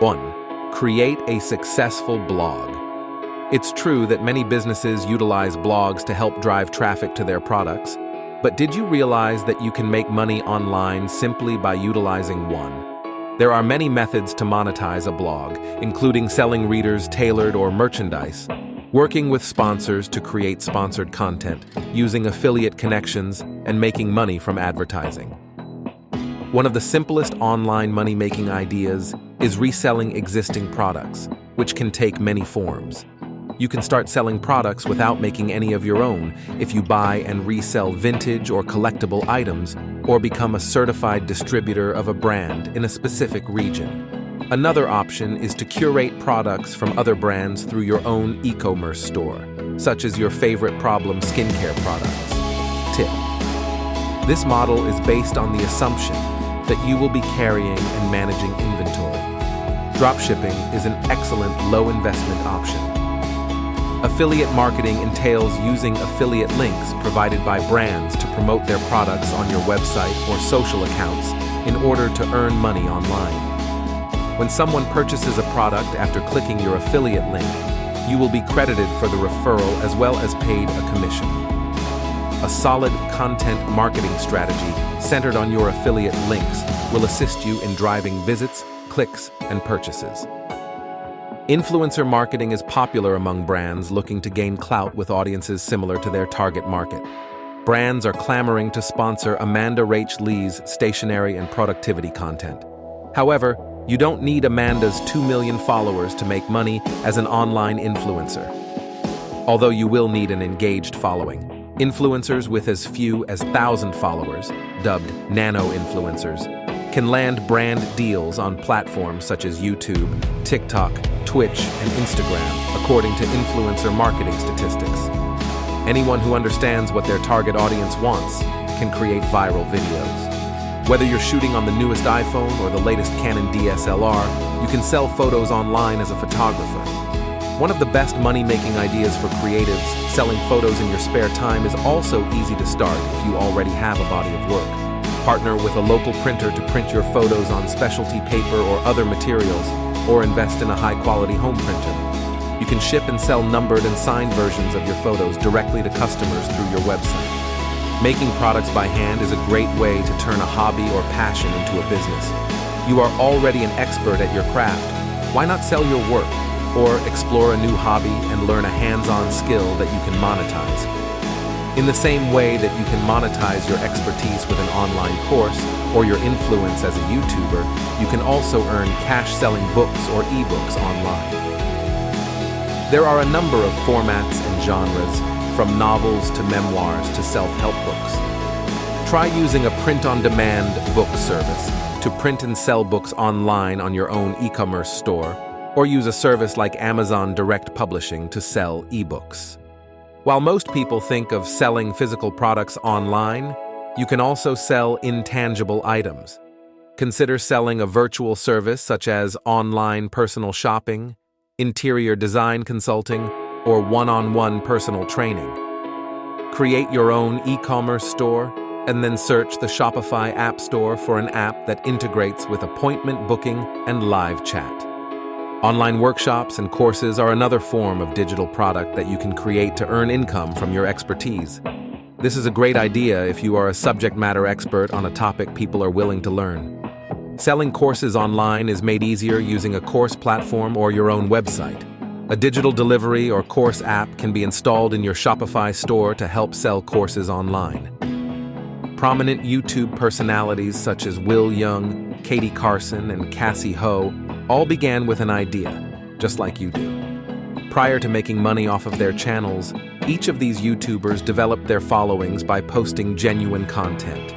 1. Create a successful blog. It's true that many businesses utilize blogs to help drive traffic to their products, but did you realize that you can make money online simply by utilizing one? There are many methods to monetize a blog, including selling readers tailored or merchandise, working with sponsors to create sponsored content, using affiliate connections, and making money from advertising. One of the simplest online money-making ideas is reselling existing products, which can take many forms. You can start selling products without making any of your own if you buy and resell vintage or collectible items, or become a certified distributor of a brand in a specific region. Another option is to curate products from other brands through your own e-commerce store, such as your favorite problem skincare products. Tip: this model is based on the assumption that you will be carrying and managing inventory. Dropshipping is an excellent low-investment option. Affiliate marketing entails using affiliate links provided by brands to promote their products on your website or social accounts in order to earn money online. When someone purchases a product after clicking your affiliate link, you will be credited for the referral as well as paid a commission. A solid content marketing strategy centered on your affiliate links will assist you in driving visits, clicks, and purchases. Influencer marketing is popular among brands looking to gain clout with audiences similar to their target market. Brands are clamoring to sponsor Amanda Rach Lee's stationery and productivity content. However, you don't need Amanda's 2 million followers to make money as an online influencer. Although you will need an engaged following. Influencers with as few as 1,000 followers, dubbed nano-influencers, can land brand deals on platforms such as YouTube, TikTok, Twitch, and Instagram, according to influencer marketing statistics. Anyone who understands what their target audience wants can create viral videos. Whether you're shooting on the newest iPhone or the latest Canon DSLR, you can sell photos online as a photographer. One of the best money-making ideas for creatives, selling photos in your spare time, is also easy to start if you already have a body of work. Partner with a local printer to print your photos on specialty paper or other materials, or invest in a high-quality home printer. You can ship and sell numbered and signed versions of your photos directly to customers through your website. Making products by hand is a great way to turn a hobby or passion into a business. You are already an expert at your craft. Why not sell your work, or explore a new hobby and learn a hands-on skill that you can monetize? In the same way that you can monetize your expertise with an online course or your influence as a YouTuber, you can also earn cash selling books or ebooks online. There are a number of formats and genres, from novels to memoirs to self-help books. Try using a print-on-demand book service to print and sell books online on your own e-commerce store, or use a service like Amazon Direct Publishing to sell ebooks. While most people think of selling physical products online, you can also sell intangible items. Consider selling a virtual service such as online personal shopping, interior design consulting, or one-on-one personal training. Create your own e-commerce store and then search the Shopify App Store for an app that integrates with appointment booking and live chat. Online workshops and courses are another form of digital product that you can create to earn income from your expertise. This is a great idea if you are a subject matter expert on a topic people are willing to learn. Selling courses online is made easier using a course platform or your own website. A digital delivery or course app can be installed in your Shopify store to help sell courses online. Prominent YouTube personalities such as Will Young, Katie Carson, and Cassie Ho all began with an idea, just like you do. Prior to making money off of their channels, each of these YouTubers developed their followings by posting genuine content.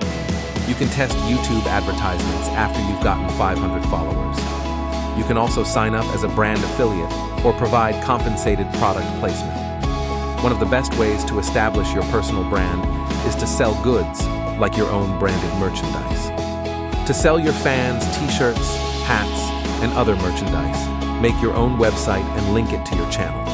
You can test YouTube advertisements after you've gotten 500 followers. You can also sign up as a brand affiliate or provide compensated product placement. One of the best ways to establish your personal brand is to sell goods, like your own branded merchandise. To sell your fans t-shirts, hats, and other merchandise, make your own website and link it to your channel.